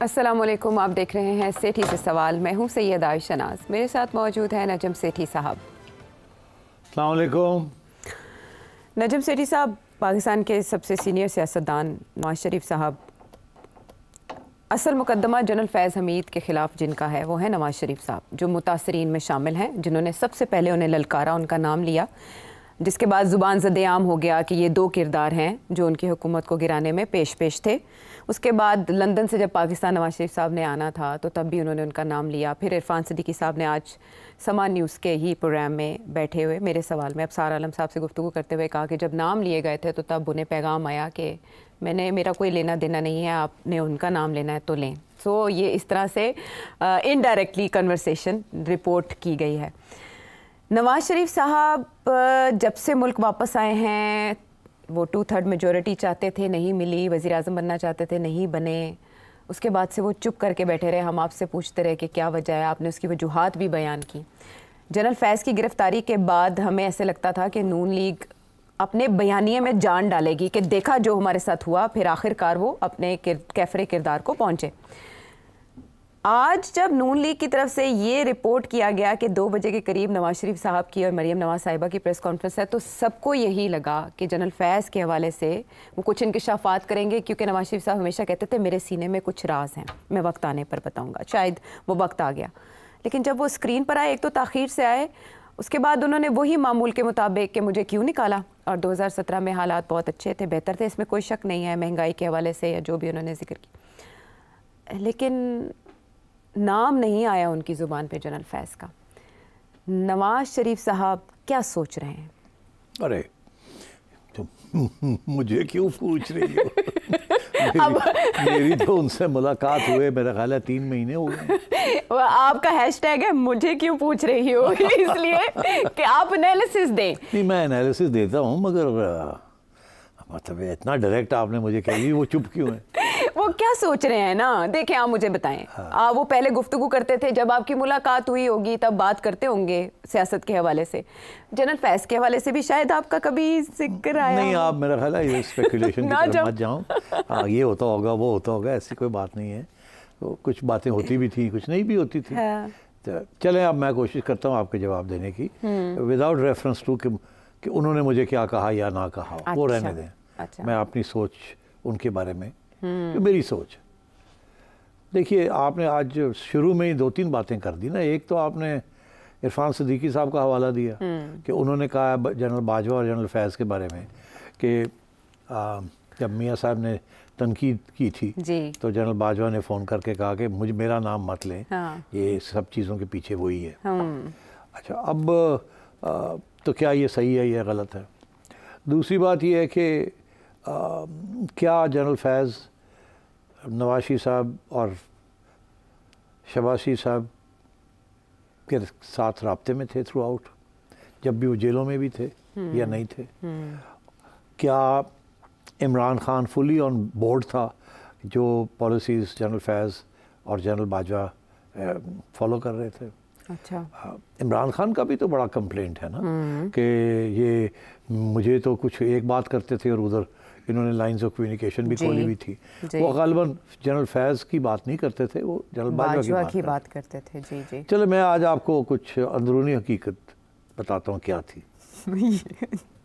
अस्सलामुअलैकुम, आप देख रहे हैं सेठी से सवाल। मैं हूं सैयद आयशा नाज, मेरे साथ मौजूद है नजम सेठी साहब। अस्सलामुअलैकुम। नजम सेठी साहब, पाकिस्तान के सबसे सीनियर सियासतदान नवाज शरीफ साहब, असल मुकदमा जनरल फैज़ हमीद के ख़िलाफ़ जिनका है वो है नवाज शरीफ साहब, जो मुतासरीन में शामिल हैं, जिन्होंने सबसे पहले उन्हें ललकारा, उनका नाम लिया, जिसके बाद ज़ुबान ज़द-ए-आम हो गया कि ये दो किरदार हैं जो उनकी हुकूमत को गिराने में पेश थे। उसके बाद लंदन से जब पाकिस्तान नवाज शरीफ साहब ने आना था तो तब भी उन्होंने उनका नाम लिया। फिर इरफान सिद्दीकी साहब ने आज समा न्यूज़ के ही प्रोग्राम में बैठे हुए मेरे सवाल में अबसार आलम साहब से गुफ्तगू करते हुए कहा कि जब नाम लिए गए थे तो तब उन्हें पैगाम आया कि मेरा कोई लेना देना नहीं है, आपने उनका नाम लेना है तो लें। सो ये इस तरह से इनडायरेक्टली कन्वर्सेशन रिपोर्ट की गई है। नवाज शरीफ साहब जब से मुल्क वापस आए हैं, वो 2/3 मेजॉरिटी चाहते थे, नहीं मिली। वज़ीर आज़म बनना चाहते थे, नहीं बने। उसके बाद से वो चुप करके बैठे रहे। हम आपसे पूछते रहे कि क्या वजह है, आपने उसकी वजूहात भी बयान की। जनरल फैज़ की गिरफ्तारी के बाद हमें ऐसे लगता था कि नून लीग अपने बयानिए में जान डालेगी कि देखा जो हमारे साथ हुआ, फिर आखिरकार वो अपने कैफरे किरदार को पहुँचे। आज जब नून लीग की तरफ से ये रिपोर्ट किया गया कि 2 बजे के करीब नवाज शरीफ साहब की और मरीम नवाज साहिबा की प्रेस कॉन्फ्रेंस है, तो सबको यही लगा कि जनरल फैज़ के हवाले से वो कुछ इंकिशाफात करेंगे, क्योंकि नवाज शरीफ साहब हमेशा कहते थे मेरे सीने में कुछ राज हैं, मैं वक्त आने पर बताऊँगा। शायद वो वक्त आ गया, लेकिन जब वो स्क्रीन पर आए, एक तो ताख़ीर से आए, उसके बाद उन्होंने वही मामूल के मुताबिक कि मुझे क्यों निकाला, और 2017 में हालात बहुत अच्छे थे, बेहतर थे, इसमें कोई शक नहीं है, महंगाई के हवाले से या जो भी उन्होंने जिक्र किया, लेकिन नाम नहीं आया उनकी ज़ुबान पे जनरल फैज़ का। नवाज शरीफ साहब क्या सोच रहे हैं? अरे तो मुझे क्यों पूछ रही हो? मेरी तो उनसे मुलाकात हुए मेरा ख्याल है 3 महीने हो गए। आपका हैशटैग है मुझे क्यों पूछ रही हो, इसलिए कि आप एनालिसिस दें। नहीं, मैं एनालिसिस देता हूँ, मगर मतलब इतना डायरेक्ट आपने मुझे कह दी, वो चुप क्यों है? वो क्या सोच रहे हैं ना, देखें आप मुझे बताएं। हाँ। वो पहले गुफ्तगू करते थे, जब आपकी मुलाकात हुई होगी तब बात करते होंगे सियासत के हवाले से, जनरल फैज़ के हवाले से भी शायद आपका कभी जिक्र आया? नहीं, आप मेरा ख्याल है ये स्पेकुलेशन की तरफ मत जाओ। हाँ, ये होता होगा, वो होता होगा, ऐसी कोई बात नहीं है। तो कुछ बातें होती भी थी, कुछ नहीं भी होती थी। हाँ। तो चलें, अब मैं कोशिश करता हूँ आपके जवाब देने की विदाउट रेफरेंस टू कि उन्होंने मुझे क्या कहा या ना कहा। अच्छा, वो रहने दें। अच्छा। मैं अपनी सोच उनके बारे में, मेरी सोच। देखिए, आपने आज शुरू में ही 2-3 बातें कर दी ना। एक तो आपने इरफान सिद्दीकी साहब का हवाला दिया कि उन्होंने कहा जनरल बाजवा और जनरल फैज़ के बारे में कि जब मियाँ साहब ने तनकीद की थी तो जनरल बाजवा ने फ़ोन करके कहा कि मेरा नाम मत लें। हाँ। ये सब चीज़ों के पीछे वही है। अच्छा, अब तो क्या ये सही है या गलत है? दूसरी बात ये है कि क्या जनरल फैज़ नवाज शरीफ साहब और शहबाज शरीफ साहब के साथ राब्ते में थे थ्रू आउट, जब भी वो जेलों में भी थे या नहीं थे? क्या Imran Khan fully on board था जो पॉलिसीज़ जनरल फैज़ और जनरल बाजवा फॉलो कर रहे थे? अच्छा। इमरान खान का भी तो बड़ा कंप्लेंट है ना कि ये मुझे तो कुछ एक बात करते थे और उधर इन्होंने लाइंस ऑफ कम्युनिकेशन भी खोली हुई थी। वो गालिबन जनरल फैज़ की बात नहीं करते थे, वो जनरल बाजवा की बात करते थे। जी जी। चलो, मैं आज आपको कुछ अंदरूनी हकीकत बताता हूँ क्या थी।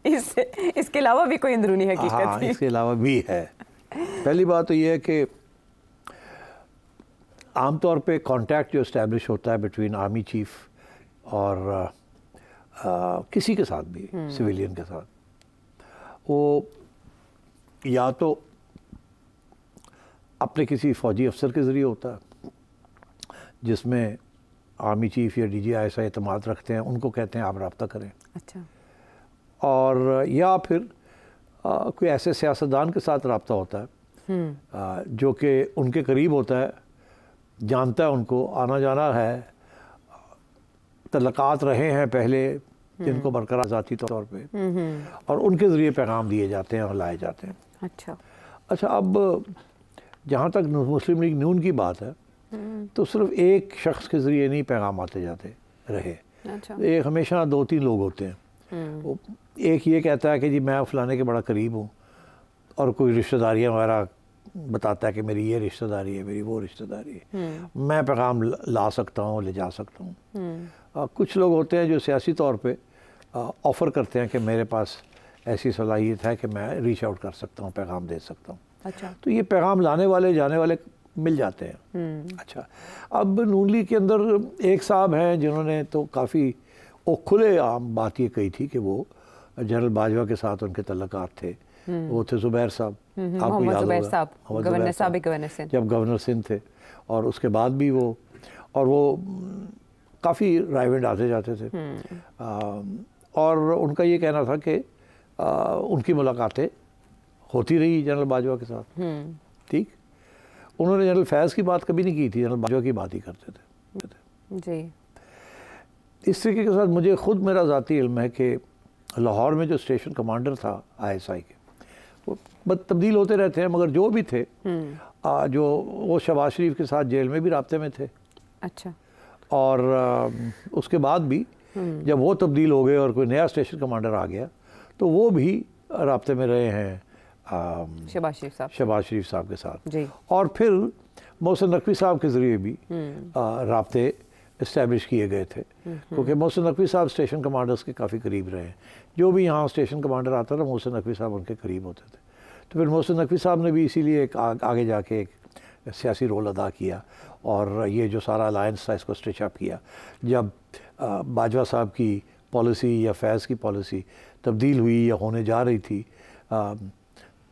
इसके अलावा भी कोई अंदरूनी हकीकत? हाँ, इसके अलावा भी है। पहली बात तो ये है कि आमतौर पे कांटेक्ट जो इस्टेब्लिश होता है बिटवीन आर्मी चीफ और किसी के साथ भी, सिविलियन के साथ, वो या तो अपने किसी फ़ौजी अफसर के ज़रिए होता है, जिसमें आर्मी चीफ या DGI एतमाद रखते हैं, उनको कहते हैं आप रब्ता करें। अच्छा। और या फिर कोई ऐसे सियासतदान के साथ रब्ता होता है जो कि उनके करीब होता है, जानता है उनको, आना जाना है, तल्लकात रहे हैं पहले जिनको बरकरार ज़ाती तौर पे, और उनके ज़रिए पैगाम दिए जाते हैं और लाए जाते हैं। अच्छा, अब जहाँ तक मुस्लिम लीग नून की बात है, तो सिर्फ एक शख्स के ज़रिए नहीं पैगाम आते जाते रहे। अच्छा। एक हमेशा 2-3 लोग होते हैं। एक ये कहता है कि जी मैं फ़लाने के बड़ा करीब हूँ और कोई रिश्तेदारियाँ वगैरह बताता है कि मेरी ये रिश्तेदारी है, मेरी वो रिश्तेदारी है, मैं पैगाम ला सकता हूँ, ले जा सकता हूँ। कुछ लोग होते हैं जो सियासी तौर पे ऑफ़र करते हैं कि मेरे पास ऐसी सलाहियत है कि मैं रीच आउट कर सकता हूँ, पैगाम दे सकता हूँ। अच्छा। तो ये पैगाम लाने वाले जाने वाले मिल जाते हैं। अच्छा, अब नून लीग के अंदर एक साहब हैं जिन्होंने तो काफ़ी खुले आम बात ये कही थी कि वो जनरल बाजवा के साथ उनके तल्लुकात थे। वो थे ज़ुबैर साहब, आपको याद होगा, गवर्नर साहब, गवर्नर सिंध, जब गवर्नर सिंध थे, और उसके बाद भी वो काफ़ी रायवेंड आते जाते थे। और उनका ये कहना था कि उनकी मुलाकातें होती रही जनरल बाजवा के साथ। ठीक, उन्होंने जनरल फैज़ की बात कभी नहीं की थी, जनरल बाजवा की बात ही करते थे जी। इस तरीके के साथ मुझे ख़ुद मेरा ज़ाती इल्म है कि लाहौर में जो स्टेशन कमांडर था ISI के, वो तब्दील होते रहते हैं, मगर जो भी थे जो वो शहबाज शरीफ के साथ जेल में भी राब्ते में थे। अच्छा। और उसके बाद भी जब वो तब्दील हो गए और कोई नया स्टेशन कमांडर आ गया तो वो भी राब्ते में रहे हैं शहबाज शरीफ साहब के साथ जी। और फिर मोहसिन नकवी साहब के ज़रिए भी राब्ते इस्टेब्लिश किए गए थे, क्योंकि मोहसिन नकवी साहब स्टेशन कमांडर्स के काफ़ी करीब रहे हैं। जो भी यहाँ स्टेशन कमांडर आता था, मोहसिन नकवी साहब उनके करीब होते थे। तो फिर मोहसिन नकवी साहब ने भी इसीलिए एक आगे जाके एक सियासी रोल अदा किया और ये जो सारा अलायंस था इसको स्ट्रेच अप किया। जब बाजवा साहब की पॉलिसी या फैज़ की पॉलिसी तब्दील हुई या होने जा रही थी,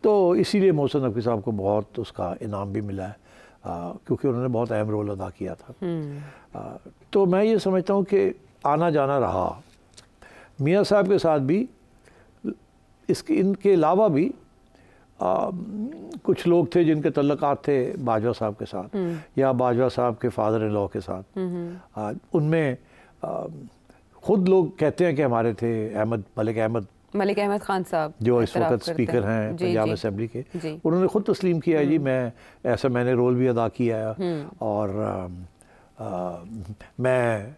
तो इसीलिए मोहसिन नकवी साहब को बहुत उसका इनाम भी मिला है, क्योंकि उन्होंने बहुत अहम रोल अदा किया था। तो मैं ये समझता हूँ कि आना जाना रहा। मियाँ साहब के साथ भी इनके अलावा भी कुछ लोग थे जिनके तल्लुकात थे बाजवा साहब के साथ या बाजवा साहब के फादर इन लॉ के साथ। उनमें खुद लोग कहते हैं कि हमारे थे मलिक अहमद खान साहब, जो इस वक्त स्पीकर हैं पंजाब असेंबली के, उन्होंने खुद तस्लीम किया जी मैंने रोल भी अदा किया है और मैं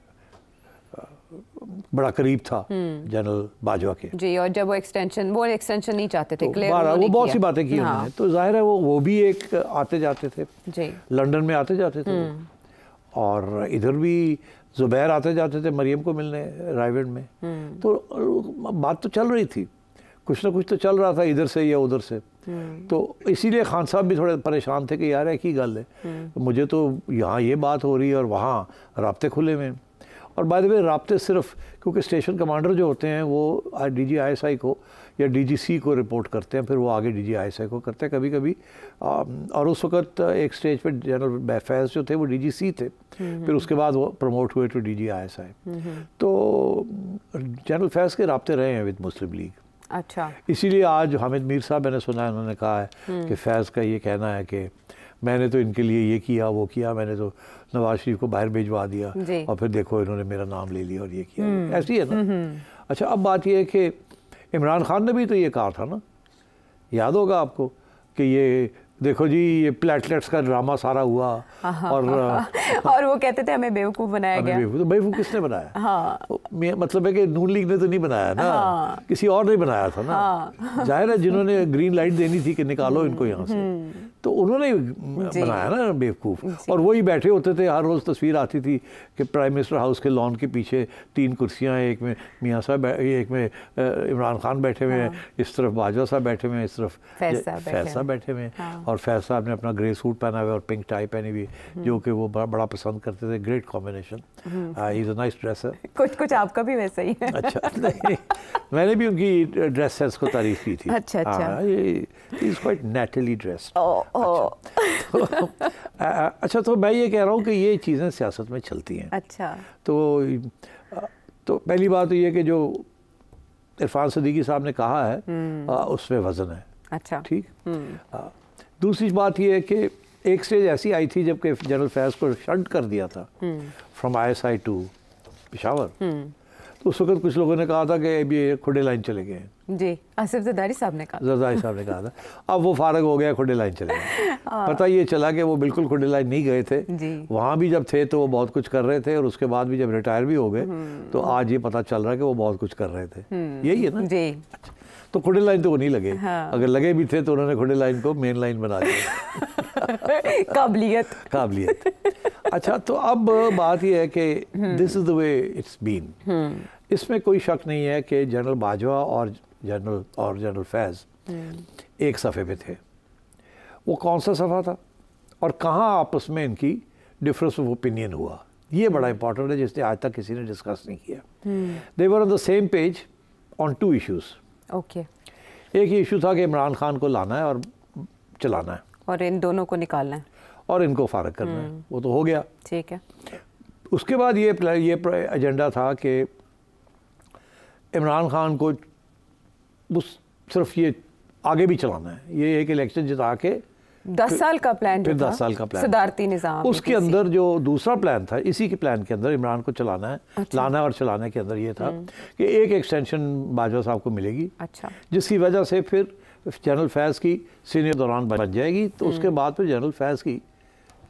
बड़ा करीब था जनरल बाजवा के जी। और जब वो एक्सटेंशन नहीं चाहते थे, वो बहुत सी बातें की उन्होंने, तो जाहिर है वो भी एक आते जाते थे जी, लंदन में आते जाते थे और इधर भी ज़ुबैर आते जाते थे मरियम को मिलने रायवेंड में। तो बात तो चल रही थी, कुछ ना कुछ तो चल रहा था इधर से या उधर से। तो इसीलिए खान साहब भी थोड़े परेशान थे कि यार एक ही गल है, मुझे तो यहाँ ये बात हो रही है और वहाँ राब्ते खुले हुए। और बाय द वे राब्ते सिर्फ क्योंकि स्टेशन कमांडर जो होते हैं वो DGISI को या DGC को रिपोर्ट करते हैं, फिर वो आगे DGISI को करते हैं कभी कभी। और उस वक्त एक स्टेज पे जनरल फैज़ जो थे वो DGC थे, फिर उसके बाद वो प्रमोट हुए टू DGISI। तो जनरल फैज़ के राब्ते रहे हैं विद मुस्लिम लीग। अच्छा, इसीलिए आज हामिद मीर साहब मैंने सुना है, उन्होंने कहा है कि फैज़ का ये कहना है कि मैंने तो इनके लिए ये किया वो किया, मैंने तो नवाज शरीफ को बाहर भिजवा दिया और फिर देखो इन्होंने मेरा नाम ले लिया और ये किया। ऐसी है ना। अच्छा, अब बात ये है कि इमरान खान ने भी तो ये कहा था ना, याद होगा आपको, कि ये देखो जी ये प्लेटलेट्स का ड्रामा सारा हुआ और वो कहते थे हमें बेवकूफ़ बनाया गया। तो बेवकूफ़ किसने बनाया? मतलब है कि नून लीग ने तो नहीं बनाया ना, किसी और ने बनाया था ना। जाहिर है जिन्होंने ग्रीन लाइट देनी थी कि निकालो इनको यहाँ से, तो उन्होंने बनाया ना बेवकूफ़। और वही बैठे होते थे, हर रोज़ तस्वीर आती थी कि प्राइम मिनिस्टर हाउस के लॉन के पीछे 3 कुर्सियाँ, एक में मियाँ साहब, एक में इमरान खान बैठे हुए हैं, इस तरफ बाजवा साहब बैठे हुए हैं, इस तरफ फैज़ साहब बैठे हुए हैं। और फैज़ साहब ने अपना ग्रे सूट पहना हुआ और पिंक टाई पहनी हुई, जो कि वो बड़ा पसंद करते थे। Great combination, he is a nice dresser. कुछ आपका भी वैसा ही है। अच्छा, नहीं, मैंने भी उनकी ड्रेस सेंस को तारीफ की थी। अच्छा, he is quite neatly dressed. अच्छा, तो मैं ये कह रहा हूँ कि ये चीज़ें सियासत में चलती हैं। अच्छा, तो पहली बात तो ये कि जो इरफान सदीकी साहब ने कहा है उसमें वज़न है। अच्छा, ठीक। दूसरी बात ये है कि एक स्टेज ऐसी आई थी जबकि जनरल फैज़ को शंट कर दिया था फ्रॉम ISI टू पेशावर। तो उस वक्त कुछ लोगों ने कहा था कि अभी ये खुडे लाइन चले गए हैं जी। आसिफ जरदारी साहब ने कहा था अब वो फारग हो गया, खुडे लाइन चले गए। पता ये चला कि वो बिल्कुल खुडे लाइन नहीं गए थे। वहाँ भी जब थे तो वो बहुत कुछ कर रहे थे और उसके बाद भी जब रिटायर भी हो गए तो आज ये पता चल रहा है कि वो बहुत कुछ कर रहे थे। यही है ना जी। तो खुडे लाइन तो वो नहीं लगे। हाँ। अगर लगे भी थे तो उन्होंने खुडे लाइन को मेन लाइन बना दिया। काबिलियत। अच्छा, तो अब बात यह है कि this is the way it's been. इसमें कोई शक नहीं है कि जनरल बाजवा और जनरल फैज़ एक सफ़े पे थे। वो कौन सा सफ़ा था और कहाँ आपस में इनकी डिफरेंस ऑफ ओपिनियन हुआ, ये बड़ा इंपॉर्टेंट है, जिसने आज तक किसी ने डिस्कस नहीं किया। They were on the same page on 2 issues. Okay. एक इशू था कि इमरान खान को लाना है और चलाना है और इन दोनों को निकालना है और इनको फारग करना है। वो तो हो गया, ठीक है। उसके बाद ये एजेंडा था कि इमरान खान को उस सिर्फ ये आगे भी चलाना है, ये एक इलेक्शन जिता के 10 साल का प्लान, फिर 10 साल का प्लान, सदारती निज़ाम। उसके अंदर जो दूसरा प्लान था, इसी के प्लान के अंदर इमरान को चलाना है। अच्छा। लाना और चलाने के अंदर ये था कि एक एक्सटेंशन बाजवा साहब को मिलेगी। अच्छा। जिसकी वजह से फिर जनरल फैज़ की सीनियर दौरान बन जाएगी, तो उसके बाद फिर जनरल फैज़ की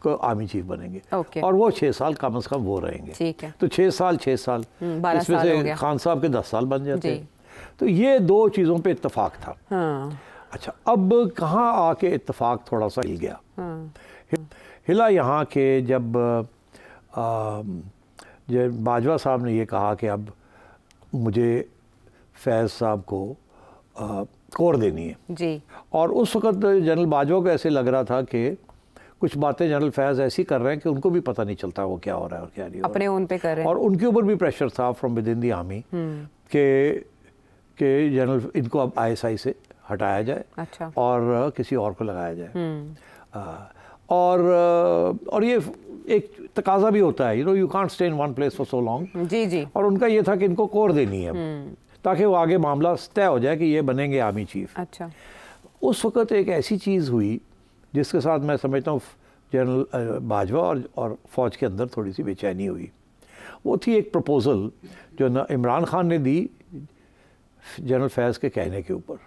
को आर्मी चीफ बनेंगे। और वो 6 साल कम से कम वो रहेंगे। ठीक है। तो 6 साल इसमें से खान साहब के 10 साल बन जाते। तो ये 2 चीज़ों पे इत्तेफाक था। हाँ। अच्छा, अब कहाँ आके इत्तेफाक थोड़ा सा हिल गया। हिला यहाँ के जब बाजवा साहब ने ये कहा कि अब मुझे फैज़ साहब को कोर देनी है जी। और उस वक़्त जनरल बाजवा को ऐसे लग रहा था कि कुछ बातें जनरल फैज़ ऐसी कर रहे हैं कि उनको भी पता नहीं चलता वो क्या हो रहा है और क्या नहीं हो रहा है। अपने उन पे कर रहे हैं। और उनके ऊपर भी प्रेशर था from with in the army कि जनरल इनको अब ISI से हटाया जाए। अच्छा। और किसी और को लगाया जाए। और ये एक तकाजा भी होता है, you can't stay in one place for so long. जी जी। और उनका ये था कि इनको कोर देनी है ताकि वो आगे मामला तय हो जाए कि ये बनेंगे आर्मी चीफ। अच्छा। उस वक़्त एक ऐसी चीज़ हुई जिसके साथ मैं समझता हूँ जनरल बाजवा और फ़ौज के अंदर थोड़ी सी बेचैनी हुई। वो थी एक प्रपोज़ल जो इमरान खान ने दी जनरल फैज़ के कहने के ऊपर।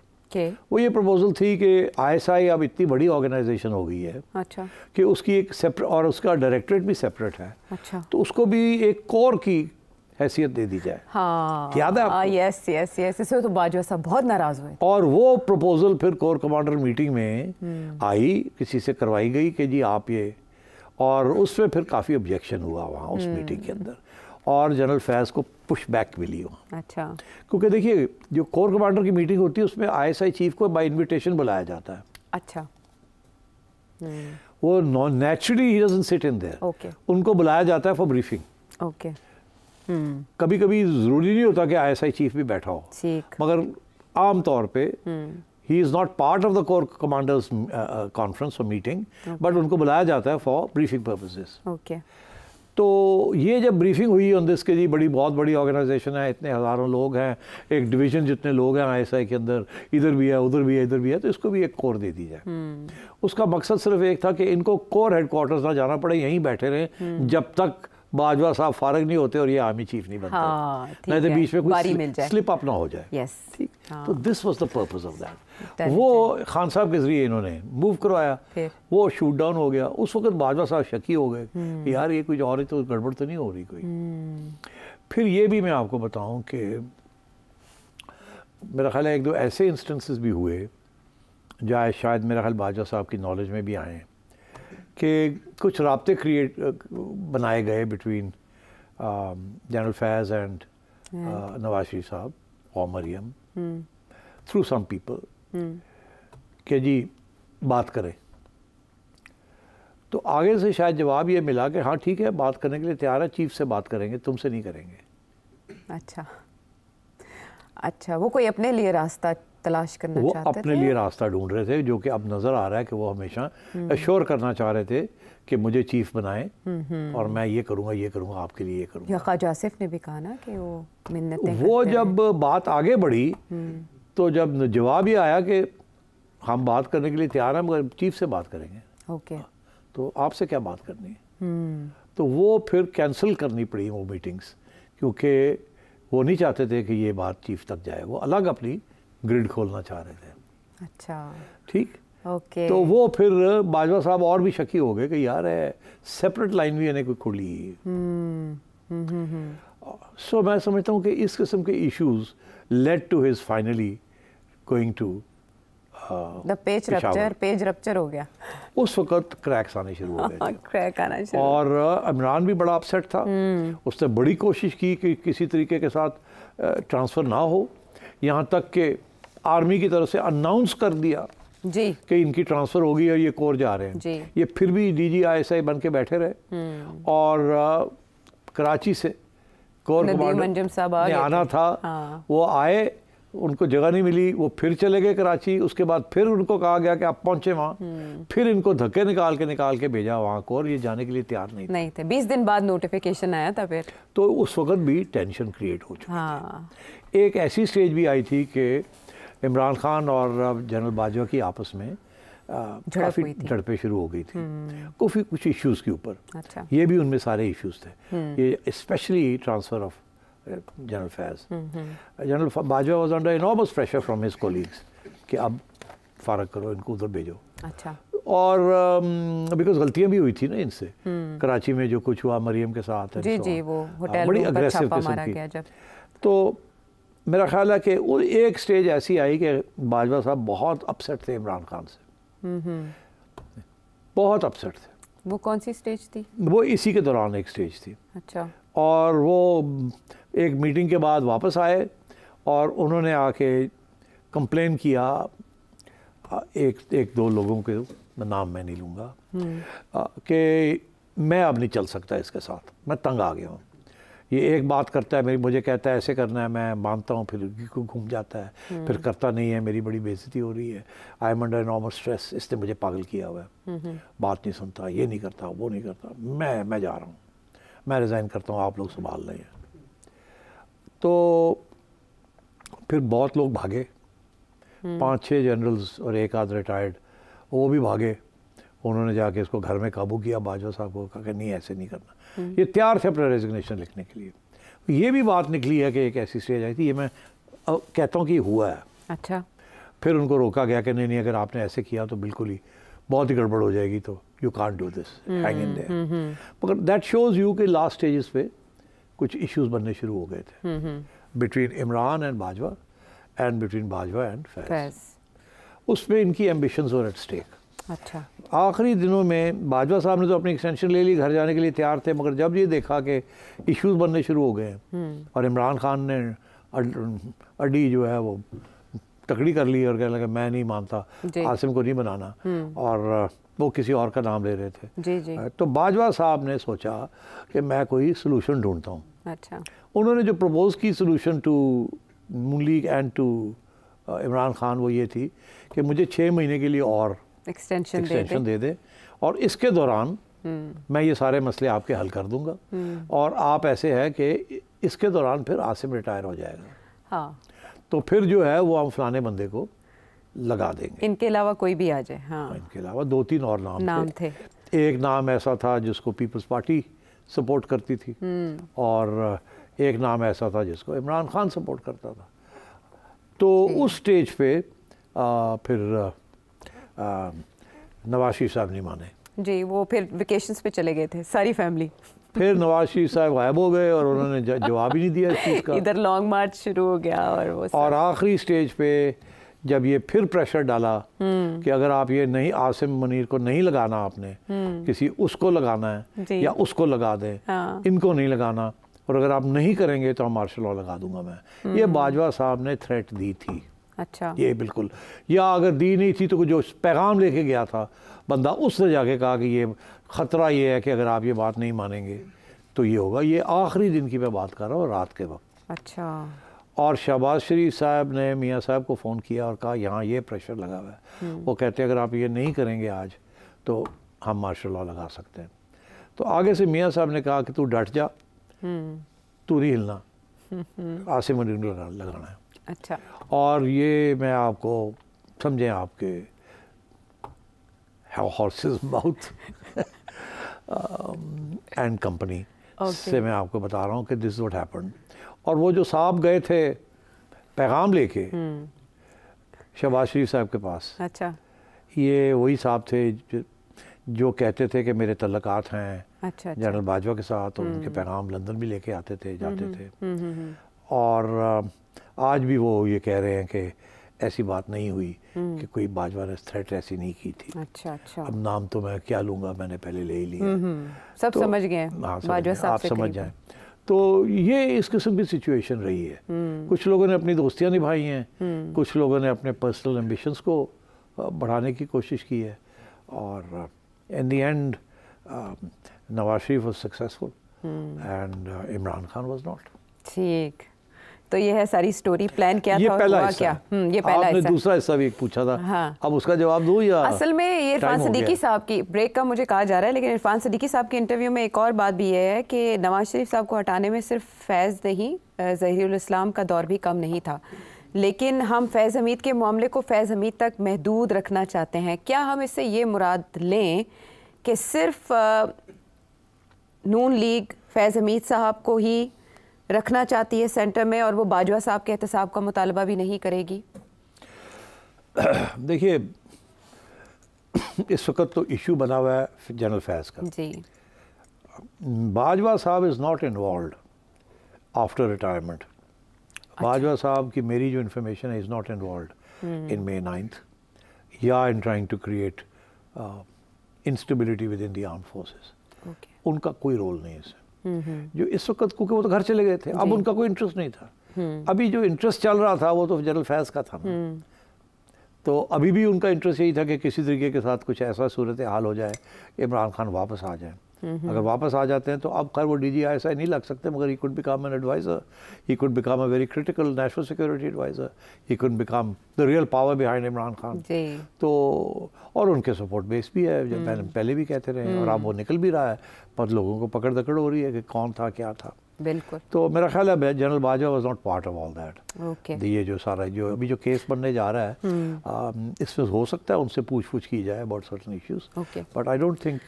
वो ये प्रपोज़ल थी कि ISI अब इतनी बड़ी ऑर्गेनाइजेशन हो गई है। अच्छा। कि उसकी एक सेपरेट, और उसका डायरेक्टरेट भी सेपरेट है। अच्छा। तो उसको भी एक कोर की हैसियत दे दी जाए। हाँ, याद है आपको? यस यस यस, इससे तो बाजवा साहब बहुत नाराज हुए। और वो प्रपोज़ल फिर कोर कमांडर मीटिंग में आई, किसी से करवाई गई कि जी आप ये, और उसमें फिर काफ़ी ऑब्जेक्शन हुआ वहाँ उस मीटिंग के अंदर, और जनरल फैज़ को पुश बैक मिली वहाँ। अच्छा। क्योंकि देखिए जो कोर कमांडर की मीटिंग होती है उसमें ISI चीफ को बाय इनविटेशन बुलाया जाता है। अच्छा। वो naturally he doesn't sit in their. Okay. उनको बुलाया जाता है फॉर ब्रीफिंग। ओके। कभी कभी ज़रूरी नहीं होता कि ISI चीफ भी बैठा हो, मगर आम तौर पे he is not part of the core commanders conference और मीटिंग, बट उनको बुलाया जाता है फॉर ब्रीफिंग पर्पसेस। ओके। तो ये जब ब्रीफिंग हुई ऑन दिस के जी बहुत बड़ी ऑर्गेनाइजेशन है, इतने हज़ारों लोग हैं, एक डिवीज़न जितने लोग हैं ISI के अंदर, इधर भी है उधर भी है इधर भी है, तो इसको भी एक कोर दे दी जाए। उसका मकसद सिर्फ एक था कि इनको कोर हेडक्वार्टर्स ना जाना पड़े, यहीं बैठे रहें जब तक बाजवा साहब फारग नहीं होते और ये आर्मी चीफ नहीं बनते। हाँ, नहीं तो बीच में कुछ स्लिप अप ना हो जाए। यस। ठीक। तो this was the purpose of that. वो खान साहब के जरिए इन्होंने मूव करवाया, वो शूट डाउन हो गया। उस वक्त बाजवा साहब शकी हो गए कि यार ये कुछ और ही तो गड़बड़ तो नहीं हो रही कोई। फिर ये भी मैं आपको बताऊं कि मेरा ख्याल है 1-2 ऐसे इंस्टेंसेस भी हुए जहाँ शायद मेरा ख्याल बाजवा साहब की नॉलेज में भी आए कि कुछ राब्ते बनाए गए between general Faiz and Nawaz Sharif साहब और मरियम थ्रू सम पीपल कि जी बात करें। तो आगे से शायद जवाब ये मिला कि हाँ ठीक है, बात करने के लिए तैयार है, चीफ से बात करेंगे, तुमसे नहीं करेंगे। अच्छा अच्छा, वो कोई अपने लिए रास्ता तलाश करना चाहते थे? वो अपने लिए रास्ता ढूंढ रहे थे, जो कि अब नज़र आ रहा है कि वो हमेशा एश्योर करना चाह रहे थे कि मुझे चीफ बनाएं और मैं ये करूँगा आपके लिए ये करूँगा। ख्वाजा आसिफ ने भी कहा ना कि वो मिन्नतें वो जब बात आगे बढ़ी तो जब जवाब ये आया कि हम बात करने के लिए तैयार हैं मगर चीफ से बात करेंगे। ओके। तो आपसे क्या बात करनी है? तो वो फिर कैंसिल करनी पड़ी वो मीटिंग्स, क्योंकि वो नहीं चाहते थे कि ये बात चीफ तक जाए, वो अलग अपनी ग्रिड खोलना चाह रहे थे। अच्छा। ठीक। ओके। तो वो फिर बाजवा साहब और भी शकी हो गए कि यार है सेपरेट लाइन भी इन्हें कोई खुली। सो मैं समझता हूँ कि इस किस्म के issues led to his finally going to page rupture हो गया। उस वक्त क्रैक्स आने शुरू हो गए थे। क्रैक आना शुरू। और इमरान भी बड़ा अपसेट था। उसने बड़ी कोशिश की कि किसी तरीके के साथ ट्रांसफ़र ना हो, यहाँ तक कि आर्मी की तरफ से अनाउंस कर दिया जी कि इनकी ट्रांसफ़र होगी और ये कोर जा रहे हैं जी। ये फिर भी DGISI बन के बैठे रहे। और कराची से कोर कमांडर ने आना था। हाँ। वो आए, उनको जगह नहीं मिली, वो फिर चले गए कराची। उसके बाद फिर उनको कहा गया कि आप पहुंचे वहाँ। फिर इनको धक्के निकाल के भेजा वहाँ को, और ये जाने के लिए तैयार नहीं थे। 20 दिन बाद नोटिफिकेशन आया था फिर। तो उस वक्त भी टेंशन क्रिएट हो चुकी। हाँ। एक ऐसी स्टेज भी आई थी कि इमरान खान और जनरल बाजवा की आपस में काफ़ी झड़पें शुरू हो गई थी काफ़ी कुछ इश्यूज़ के ऊपर। अच्छा। ये भी उनमें सारे इश्यूज़ थे। ये specially transfer of general Faiz. General Bajwa was under enormous pressure from his colleagues कि अब फ़ारग करो, इनको उधर भेजो। अच्छा। और बिकॉज गलतियां भी हुई थी ना इनसे। कराची में जो कुछ हुआ मरियम के साथ जी वो होटल बड़ी अग्रेसिव किस्म की। तो मेरा ख्याल है कि वो एक स्टेज ऐसी आई कि बाजवा साहब बहुत अपसेट थे इमरान खान से। बहुत अपसेट थे। वो कौन सी स्टेज थी? वो इसी के दौरान एक स्टेज थी। अच्छा। और वो एक मीटिंग के बाद वापस आए और उन्होंने आके कंप्लेन किया एक दो लोगों के नाम मैं नहीं लूँगा कि मैं अब नहीं चल सकता इसके साथ, मैं तंग आ गया हूँ। ये एक बात करता है, मुझे कहता है ऐसे करना है, मैं मानता हूँ, फिर घूम जाता है, फिर करता नहीं है, मेरी बड़ी बेइज्जती हो रही है, I am under enormous stress, इसने मुझे पागल किया हुआ है, बात नहीं सुनता, ये नहीं करता, वो नहीं करता, मैं जा रहा हूँ, मैं रिज़ाइन करता हूँ, आप लोग संभाल रहे हैं। तो फिर बहुत लोग भागे, 5-6 जनरल्स और एक आध रिटायर्ड, वो भी भागे। उन्होंने जाके इसको घर में काबू किया, बाजवा साहब को कहा कि नहीं ऐसे नहीं करना। ये तैयार थे अपना रेजिग्नेशन लिखने के लिए। ये भी बात निकली है कि एक ऐसी स्टेज आई थी, ये मैं कहता हूँ कि हुआ है। अच्छा। फिर उनको रोका गया कि नहीं अगर आपने ऐसे किया तो बिल्कुल ही बहुत ही गड़बड़ हो जाएगी, तो you can't do this, hang in there. मगर दैट शोज़ यू कि लास्ट स्टेजेस पे कुछ इश्यूज बनने शुरू हो गए थे between Imran and Bajwa and between Bajwa and Faiz. उसमें इनकी एम्बिशंस वर एट स्टेक। अच्छा। आखिरी दिनों में बाजवा साहब ने तो अपनी एक्सटेंशन ले ली, घर जाने के लिए तैयार थे, मगर जब ये देखा कि इश्यूज बनने शुरू हो गए और इमरान खान ने अड्डी जो है वो तकड़ी कर ली और कहने लगा मैं नहीं मानता, आसिम को नहीं बनाना, और वो किसी और का नाम ले रहे थे। जी। तो बाजवा साहब ने सोचा कि मैं कोई सोल्यूशन ढूंढता हूँ। अच्छा। उन्होंने जो प्रपोज की solution to Noon league and to Imran Khan वो ये थी कि मुझे 6 महीने के लिए और एक्सटेंशन दे दे और इसके दौरान मैं ये सारे मसले आपके हल कर दूंगा, और आप ऐसे है कि इसके दौरान फिर आसिम रिटायर हो जाएगा। हाँ। तो फिर जो है वो हम फलाने बंदे को लगा देंगे, इनके अलावा कोई भी आ जाए। हाँ। इनके अलावा 2-3 और नाम थे। एक नाम ऐसा था जिसको पीपल्स पार्टी सपोर्ट करती थी, और एक नाम ऐसा था जिसको इमरान खान सपोर्ट करता था। तो उस स्टेज पे फिर नवाज शरीफ साहब नहीं माने जी, वो फिर वेकेशंस पे चले गए थे सारी फैमिली। फिर नवाज शरीफ साहब गायब हो गए और उन्होंने जवाब ही नहीं दिया इस चीज़ का। इधर लॉन्ग मार्च शुरू हो गया और आखिरी स्टेज पे जब ये फिर प्रेशर डाला कि अगर आप ये नहीं, आसिम मुनीर को नहीं लगाना आपने, किसी उसको लगाना है या उसको लगा दें, इनको नहीं लगाना, और अगर आप नहीं करेंगे तो हम मार्शल लॉ लगा दूंगा मैं। ये बाजवा साहब ने थ्रेट दी थी। अच्छा। ये बिल्कुल, या अगर दी नहीं थी तो जो पैगाम लेके गया था बंदा, उसने जाके कहा कि ये ख़तरा ये है कि अगर आप ये बात नहीं मानेंगे तो ये होगा। ये आखिरी दिन की मैं बात कर रहा हूँ, रात के वक्त। अच्छा। और शहबाज शरीफ साहब ने मियाँ साहब को फ़ोन किया और कहा यहाँ ये प्रेशर लगा हुआ है, वो कहते हैं अगर आप ये नहीं करेंगे आज तो हम मार्शल लॉ लगा सकते हैं। तो आगे से मियाँ साहब ने कहा कि तू डट जा, तू नहीं हिलना, आसिम मुनीर लगाना है। अच्छा। और ये मैं आपको समझें आपके हॉर्सेस माउथ एंड कंपनी से मैं आपको बता रहा हूँ कि दिस व्हाट हैपेंड। और वो जो साहब गए थे पैगाम लेके शहबाज शरीफ साहब के पास, अच्छा, ये वही साहब थे जो कहते थे कि मेरे तल्लकात हैं अच्छा, जनरल बाजवा के साथ, और उनके पैगाम लंदन भी लेके आते थे, जाते थे। और आज भी वो ये कह रहे हैं कि ऐसी बात नहीं हुई कि कोई बाजवा ने थ्रेट ऐसी नहीं की थी। अच्छा अच्छा। अब नाम तो मैं क्या लूँगा, मैंने पहले ले ही लिया। सब तो, समझ गए, बाजवा साहब आप समझ जाएं। तो ये इस किस्म की सिचुएशन रही है। कुछ लोगों ने अपनी दोस्तियाँ निभाई हैं, कुछ लोगों ने अपने पर्सनल एम्बिशंस को बढ़ाने की कोशिश की है, और in the end Nawaz Sharif was successful and Imran Khan was not. ठीक, तो ये है सारी स्टोरी। प्लान क्या ये था, पहला हुआ क्या? ये पहला आपने हिस्सा। दूसरा हिस्सा भी पूछा था। हाँ। अब उसका जवाब दूं या असल में ये इरफान सिद्दीकी साहब की ब्रेक का मुझे कहा जा रहा है, लेकिन इरफान सिद्दीकी साहब के इंटरव्यू में एक और बात भी ये है कि नवाज शरीफ साहब को हटाने में सिर्फ फैज़ नहीं, ज़हीरुल इस्लाम का दौर भी कम नहीं था, लेकिन हम फैज़ हमीद के मामले को फैज़ हमीद तक महदूद रखना चाहते हैं। क्या हम इससे ये मुराद लें कि सिर्फ नून लीग फैज़ हमीद साहब को ही रखना चाहती है सेंटर में, और वो बाजवा साहब के एहतसाब का मुतालबा भी नहीं करेगी? देखिए, इस वक्त तो इशू बना हुआ है जनरल फैज़ का जी। बाजवा साहब is not involved after retirement. Bajwa साहब की मेरी जो इन्फॉर्मेशन है is not involved in May 9th या in trying to create instability within the arm forces. उनका कोई रोल नहीं है इसमें। जो इस वक्त, क्योंकि वो तो घर चले गए थे, अब उनका कोई इंटरेस्ट नहीं था। अभी जो इंटरेस्ट चल रहा था वो तो जनरल फैज़ का था ना। तो अभी भी उनका इंटरेस्ट यही था कि किसी तरीके के साथ कुछ ऐसा सूरत हाल हो जाए, इमरान खान वापस आ जाए। अगर वापस आ जाते हैं तो अब खैर वो DGI नहीं लग सकते, मगर he could become an adviser, he could become a very critical national security adviser, he could become the real power behind Imran Khan. तो और उनके सपोर्ट बेस भी है, जब पहले भी कहते रहे, और अब वो निकल भी रहा है, पर लोगों को पकड़ दकड़ हो रही है कि कौन था क्या था। बिल्कुल। तो मेरा ख्याल है general Bajwa was not part of all that. ये जो सारा जो अभी जो केस बनने जा रहा है, इसमें हो सकता है उनसे पूछ की जाए about certain issues, but I don't think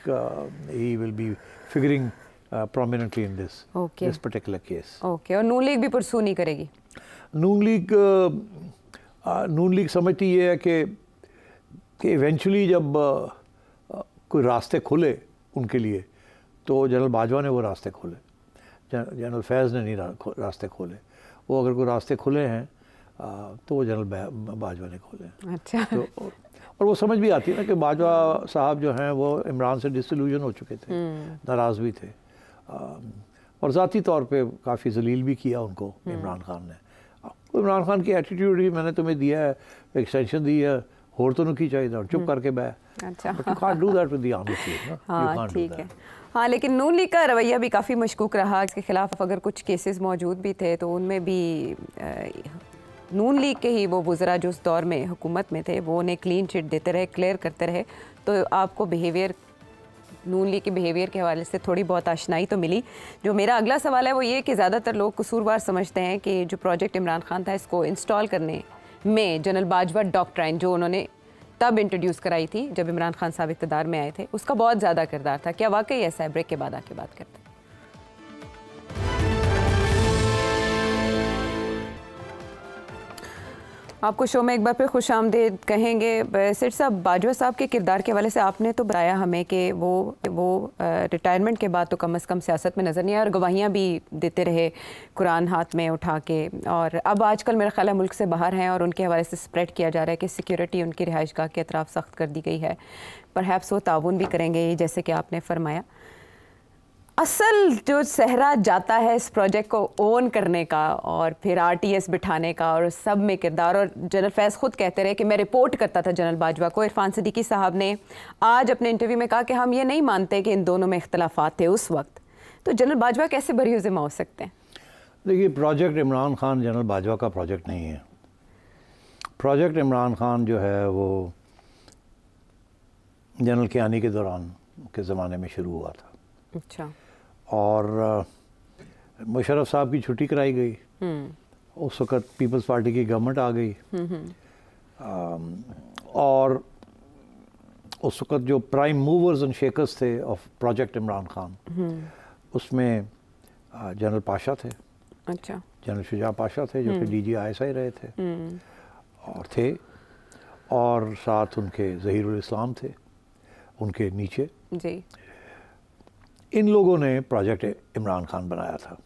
he will be figuring prominently in this particular case. Okay, और नून लीग भी परसू नहीं करेगी? नून लीग समझती ये है कि इवेंचुअली जब कोई रास्ते खुले उनके लिए, तो जनरल बाजवा ने वो रास्ते खोले, जनरल फैज़ ने नहीं रास्ते खोले। वो अगर कोई रास्ते खुले हैं तो वो जनरल बाजवा ने खोले। अच्छा। तो और वो समझ भी आती है ना कि बाजवा साहब जो हैं वो इमरान से डिसइल्यूजन हो चुके थे, नाराज़ भी थे, और ज़ाती तौर पे काफ़ी जलील भी किया उनको इमरान खान ने। इमरान खान की एटीट्यूड ही मैंने तुम्हें दिया है, एक्सटेंशन दी है, होर तो नहीं चाहिए, चुप करके बैठ। अच्छा, but you can't do that with the army chief ना। हाँ ठीक है। हाँ, लेकिन नून लीग का रवैया भी काफ़ी मशकूक रहा। इसके खिलाफ अगर कुछ केसेस मौजूद भी थे तो उनमें भी नून लीग के ही वो वज़रा जो उस दौर में हुकूमत में थे वो उन्हें क्लीन चिट देते रहे, क्लियर करते रहे। तो आपको बिहेवियर, नून लीग के बिहेवियर के हवाले से थोड़ी बहुत आशनाई तो मिली। जो मेरा अगला सवाल है वो ये कि ज़्यादातर लोग कसूरवार समझते हैं कि जो प्रोजेक्ट इमरान खान था इसको इंस्टॉल करने में जनरल बाजवा डॉक्ट्राइन जो उन्होंने तब इंट्रोड्यूस कराई थी जब इमरान खान साहब इक़्तिदार में आए थे, उसका बहुत ज़्यादा किरदार था। क्या वाकई ऐसा है? ब्रेक के बाद आके बात करते हैं। आपको शो में एक बार फिर खुश आमदीद कहेंगे। सेठ साहब, बाजवा साहब के किरदार के हवाले से आपने तो बताया हमें कि वो रिटायरमेंट के बाद तो कम से कम सियासत में नज़र नहीं आए और गवाहियाँ भी देते रहे कुरान हाथ में उठा के, और अब आजकल मेरा ख्याल है मुल्क से बाहर हैं और उनके हवाले से स्प्रेड किया जा रहा है कि सिक्योरिटी उनकी रिहाइशगाह के अतराफ सख्त कर दी गई है। परहैप्स वो ताउन भी करेंगे जैसे कि आपने फरमाया। असल जो सहरा जाता है इस प्रोजेक्ट को ओन करने का और फिर RTS बिठाने का और सब में किरदार, और जनरल फैज़ खुद कहते रहे कि मैं रिपोर्ट करता था जनरल बाजवा को। इरफान सिद्दीकी साहब ने आज अपने इंटरव्यू में कहा कि हम ये नहीं मानते कि इन दोनों में इख्तलाफात थे उस वक्त। तो जनरल बाजवा कैसे बरी ज़िम्मा हो सकते हैं? देखिए, प्रोजेक्ट इमरान खान जनरल बाजवा का प्रोजेक्ट नहीं है। प्रोजेक्ट इमरान खान जो है वो जनरल कियानी के दौरान के ज़माने में शुरू हुआ था। अच्छा। और मुशर्रफ साहब की छुट्टी कराई गई, उस वक़्त पीपल्स पार्टी की गवर्नमेंट आ गई, और उस वक़्त जो प्राइम मूवर्स एंड शेकर्स थे ऑफ प्रोजेक्ट इमरान खान, उसमें जनरल पाशा थे। अच्छा। जनरल शुजा पाशा थे जो कि DGI रहे थे, और साथ उनके ज़हीरुल इस्लाम थे उनके नीचे जी। इन लोगों ने प्रोजेक्ट इमरान खान बनाया था।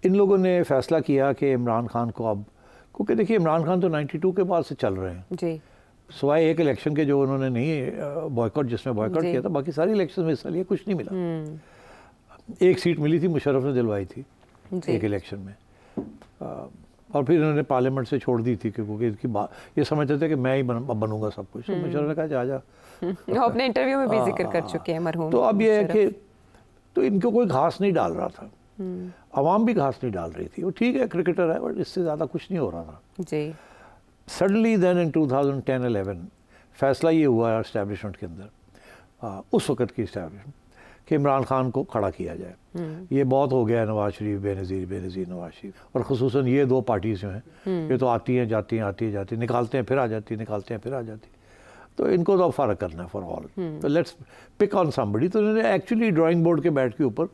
इन लोगों ने फ़ैसला किया कि इमरान खान को अब क्योंकि देखिए इमरान खान तो 92 के बाद से चल रहे हैं जी, सिवाय एक इलेक्शन के जो उन्होंने नहीं बॉयकॉट, जिसमें बॉयकॉट किया था, बाकी सारी इलेक्शन में हिस्सा लिया, कुछ नहीं मिला। एक सीट मिली थी, मुशर्रफ ने दिलवाई थी एक इलेक्शन में, और फिर इन्होंने पार्लियामेंट से छोड़ दी थी क्योंकि इनकी बात ये समझते थे कि मैं ही बनूंगा सब कुछ। तो मुशर्रफ ने कहा जा अपने इंटरव्यू में भी जिक्र कर चुके हैं मरहूम। तो अब ये है कि तो इनको कोई घास नहीं डाल रहा था, आवाम भी घास नहीं डाल रही थी। वो ठीक है क्रिकेटर है, बट इससे ज़्यादा कुछ नहीं हो रहा था जी। सडनली देन इन 2010-11 फैसला ये हुआ एस्टैब्लिशमेंट के अंदर, उस वक़्त की एस्टैब्लिशमेंट, कि इमरान खान को खड़ा किया जाए। ये बहुत हो गया है नवाज शरीफ बेनज़ीर नवाज शरीफ, और ख़ुसूसन ये दो पार्टीज़ जो हैं ये तो आती हैं जाती हैं, निकालते हैं फिर आ जाती, निकालते हैं फिर आ जाती। तो इनको तो अब फ़र्क करना है फॉर ऑल, तो लेट्स पिक ऑन समबडी। तो इन्होंने एक्चुअली ड्राइंग बोर्ड के बैठ के ऊपर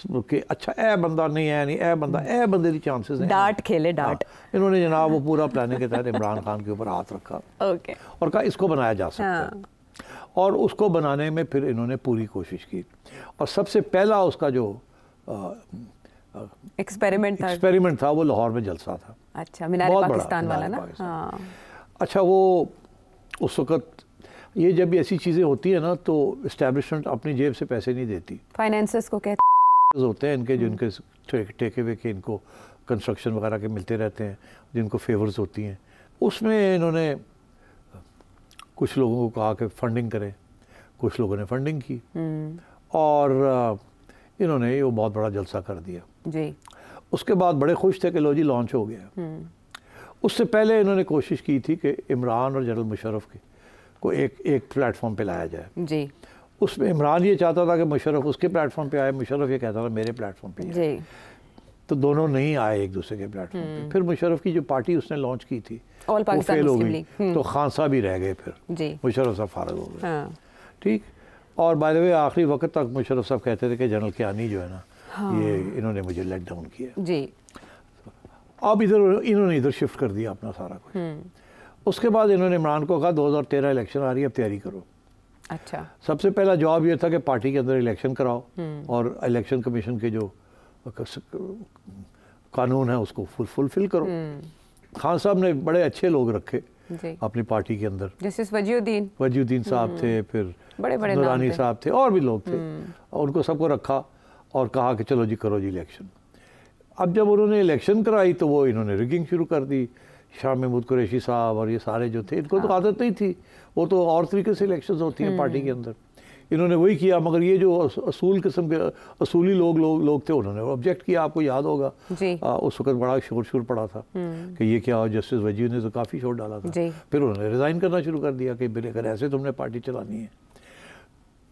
कि अच्छा ए बंदा नहीं है, नहीं ए बंदा, ए बंदे की चांसेस हैं, डांट खेले डांट। इन्होंने जनाब वो पूरा प्लानिंग के तहत इमरान खान के ऊपर हाथ रखा ओके, और कहा इसको बनाया जा सकता है। और उसको बनाने में फिर इन्होंने पूरी कोशिश की, और सबसे पहला उसका जो एक्सपेरिमेंट था वो लाहौर में जलसा था। अच्छा, मीनार पाकिस्तान वाला ना। हाँ। अच्छा, वो उस वक़्त ये जब ऐसी चीज़ें होती है ना तो इस्टेब्लिशमेंट अपनी जेब से पैसे नहीं देती, फाइनेंसर्स को कहते होते हैं इनके, जिनके ठेके वे के इनको कंस्ट्रक्शन वगैरह के मिलते रहते हैं, जिनको फेवर्स होती हैं। उसमें इन्होंने कुछ लोगों को कहा कि फंडिंग करें, कुछ लोगों ने फंडिंग की, और इन्होंने ये बहुत बड़ा जलसा कर दिया जी। उसके बाद बड़े खुश थे कि लो जी लॉन्च हो गया। उससे पहले इन्होंने कोशिश की थी कि इमरान और जनरल मुशर्रफ को एक प्लेटफॉर्म पे लाया जाए जी। उसमें इमरान ये चाहता था कि मुशर्रफ उसके प्लेटफॉर्म पे आए, मुशर्रफ ये कहता था मेरे प्लेटफॉर्म पे जी। तो दोनों नहीं आए एक दूसरे के प्लेटफॉर्म पे। फिर मुशर्रफ की जो पार्टी उसने लॉन्च की थी वो फेल हो गई, तो खान साहब ही रह गए, फिर मुशर्रफ साहब फारग हो गए। हाँ। ठीक, और बाय द वे आखिरी वक्त तक मुशर्रफ साहब कहते थे कि जनरल कियानी जो है ना, हाँ, ये इन्होंने मुझे लेट डाउन किया जी। अब इन्होंने इधर शिफ्ट कर दिया अपना सारा कुछ। उसके बाद इन्होंने इमरान को कहा 2013 इलेक्शन आ रही है, अब तैयारी करो। अच्छा, सबसे पहला जवाब ये था कि पार्टी के अंदर इलेक्शन कराओ और इलेक्शन कमीशन के जो कानून है उसको फुलफिल करो। खान साहब ने बड़े अच्छे लोग रखे अपनी पार्टी के अंदर, जैसे वजीउद्दीन साहब थे, फिर बड़े नूरानी साहब थे, और भी लोग थे, और उनको सबको रखा और कहा कि चलो जी करो जी इलेक्शन। अब जब उन्होंने इलेक्शन कराई तो वो इन्होंने रिगिंग शुरू कर दी। शाह महमूद कुरैशी साहब और ये सारे जो थे, इनको तो आदत नहीं थी, वो तो और तरीके से इलेक्शंस होती हैं पार्टी के अंदर। इन्होंने वही किया, मगर ये जो असूल किस्म के असूली लोग थे, उन्होंने ऑब्जेक्ट किया। आपको याद होगा उस वक्त बड़ा शोर पड़ा था कि ये क्या, जस्टिस वजीर ने तो काफ़ी शोर डाला था। फिर उन्होंने रिज़ाइन करना शुरू कर दिया कि अगर ऐसे तुमने पार्टी चलानी है।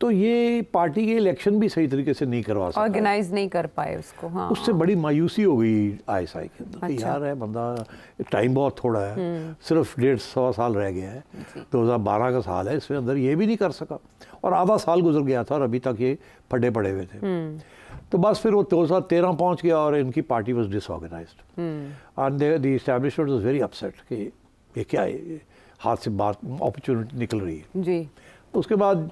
तो ये पार्टी के इलेक्शन भी सही तरीके से नहीं करवा सका, ऑर्गेनाइज नहीं कर पाए उसको। हाँ। उससे बड़ी मायूसी हो गई आईएसआई के अंदर। अच्छा। यार है बंदा, टाइम बहुत थोड़ा है, सिर्फ 1.5 साल रह गया है, 2012 का साल है, इसमें अंदर ये भी नहीं कर सका, और आधा साल गुजर गया था और अभी तक ये फटे पड़े हुए थे। तो बस फिर वो 2013 पहुंच गया और इनकी party was disorganised and the establishment was very upset कि ये क्या है, हाथ से बात अपॉर्चुनिटी निकल रही है जी। उसके बाद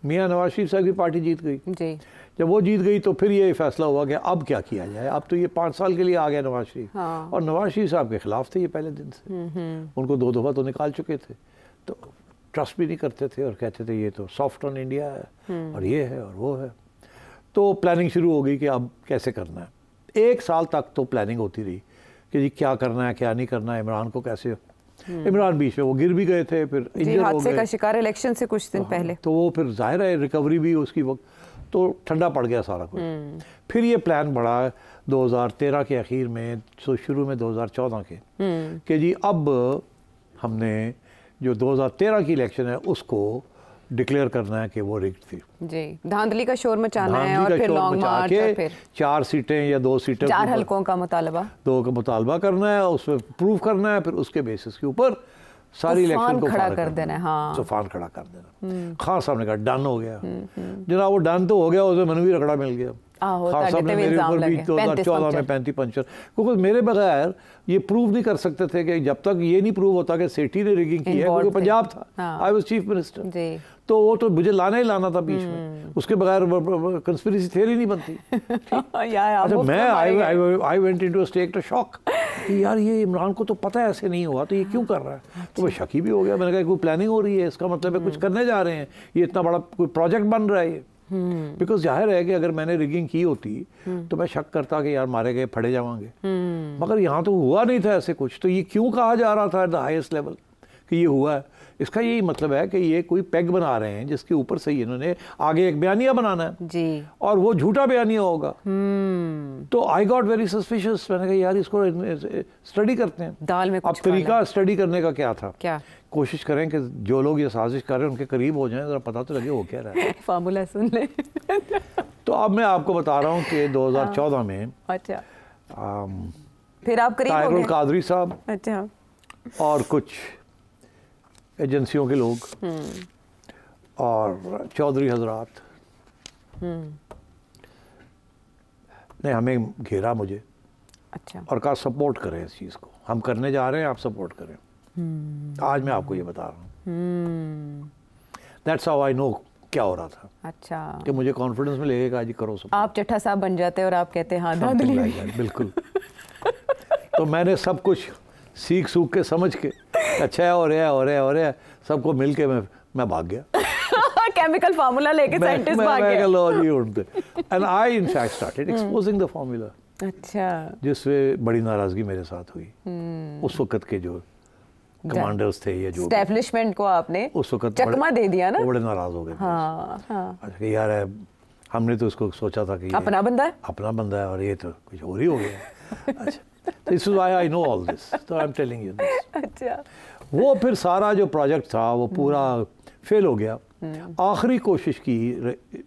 मियाँ नवाज शरीफ साहब की पार्टी जीत गई जी। जब वो जीत गई तो फिर ये फैसला हुआ कि अब क्या किया जाए। अब तो ये 5 साल के लिए आ गया नवाज शरीफ। हाँ। और नवाज शरीफ साहब के खिलाफ थे ये पहले दिन से। उनको 2 दफ़ा तो निकाल चुके थे, तो ट्रस्ट भी नहीं करते थे और कहते थे ये तो सॉफ्ट ऑन इंडिया है और ये है और वो है। तो प्लानिंग शुरू हो गई कि अब कैसे करना है। 1 साल तक तो प्लानिंग होती रही कि जी क्या करना है क्या नहीं करना है, इमरान को कैसे। इमरान बीच में वो गिर भी गए थे, फिर इंजर हो गए, का शिकार इलेक्शन से कुछ दिन पहले। तो वो फिर जाहिर है रिकवरी भी उसकी वक्त तो ठंडा पड़ गया सारा कुछ। फिर ये प्लान बढ़ा 2013 के आखिर में, शुरू में 2014 के, कि जी अब हमने जो 2013 की इलेक्शन है उसको डिक्लेयर करना है कि वो रिग्ड थी जी। धांधली का शोर मचाना है और फिर लॉन्ग मार्च और फिर 4 सीटें या 2 सीटें, 4 हलकों का मुतालबा, 2 का मुतालबा करना है, उसमें प्रूव करना है, फिर उसके बेसिस के ऊपर सारी इलेक्शन को खड़ा कर देना है। हाँ, तूफान खड़ा कर देना। खान साहब ने कहा डन हो गया। जनाब वो डन तो हो गया, उसमें मैंने भी रगड़ा मिल गया। खान साहब ने मेरे ऊपर भी 2014 में 35 पंचर, क्योंकि मेरे बगैर ये प्रूव नहीं कर सकते थे कि जब तक ये नहीं प्रूव होता कि सेठी ने रिगिंग की है, क्योंकि पंजाब था, आई वाज चीफ मिनिस्टर, तो वो तो मुझे लाना ही लाना था बीच में, उसके बगैर कंस्पिरेसी थियरी नहीं बनती। अच्छा, मैं I went into a state of shock कि यार ये इमरान को तो पता है ऐसे नहीं हुआ, तो ये क्यों कर रहा है। तो मैं शकी भी हो गया, मैंने कहा कोई प्लानिंग हो रही है, इसका मतलब है कुछ करने जा रहे हैं, ये इतना बड़ा कोई प्रोजेक्ट बन रहा है ये। बिकॉज जाहिर है कि अगर मैंने रिगिंग की होती तो मैं शक करता कि यार मारे गए फड़े जावांगे, मगर यहाँ तो हुआ नहीं था ऐसे कुछ, तो ये क्यों कहा जा रहा था एट द हाईएस्ट लेवल कि ये हुआ है। इसका यही मतलब है कि ये कोई पैग बना रहे हैं जिसके ऊपर से इन्होंने आगे एक बयानिया बनाना है जी, और वो झूठा बयानिया होगा। तो आई गॉट वेरी सस्पिशियस, मैंने कहा यार इसको स्टडी करते हैं। दाल में अब तरीका स्टडी करने का क्या था, क्या कोशिश करें कि जो लोग ये साजिश कर रहे हैं उनके करीब हो जाएं, जरा पता तो लगे वो क्या रहा है। फार्मूला सुन ले। तो अब मैं आपको बता रहा हूँ कि 2014 में अच्छा फिर आप करीब ताहिर उल कादरी साहब अच्छा और कुछ एजेंसियों के लोग और चौधरी हजरात ने हमें घेरा मुझे, अच्छा, और कहा सपोर्ट करें इस चीज़ को, हम करने जा रहे हैं, आप सपोर्ट करें। आज मैं आपको ये बता रहा हूँ। दैट्स हाउ आई नो क्या हो रहा था। अच्छा, कि मुझे कॉन्फिडेंस में लगेगा आज करो सब। आप चट्टा साहब बन जाते और आप कहते हैं हाँ धांधली, बिल्कुल। तो मैंने सब कुछ सीख सूख के समझ के अच्छा है, हो रहा है सबको मिल के मैं भाग गया। केमिकल फार्मूला लेके साइंटिस्ट भाग गया। And I in fact started exposing the formula. अच्छा, जिससे बड़ी नाराजगी मेरे साथ हुई। उस वक्त के जो कमांडर्स थे, ये जो एस्टैब्लिशमेंट को आपने उस वक्त चकमा दे दिया ना, वो बड़े नाराज हो गए। हाँ। अच्छा यार हमने तो इसको सोचा था कि अपना बंदा है और ये तो कुछ और ही हो गया। अच्छा, this is why I know all this, तो I am telling you this. अच्छा, वो फिर सारा जो प्रोजेक्ट था वो पूरा फेल हो गया। आखिरी कोशिश की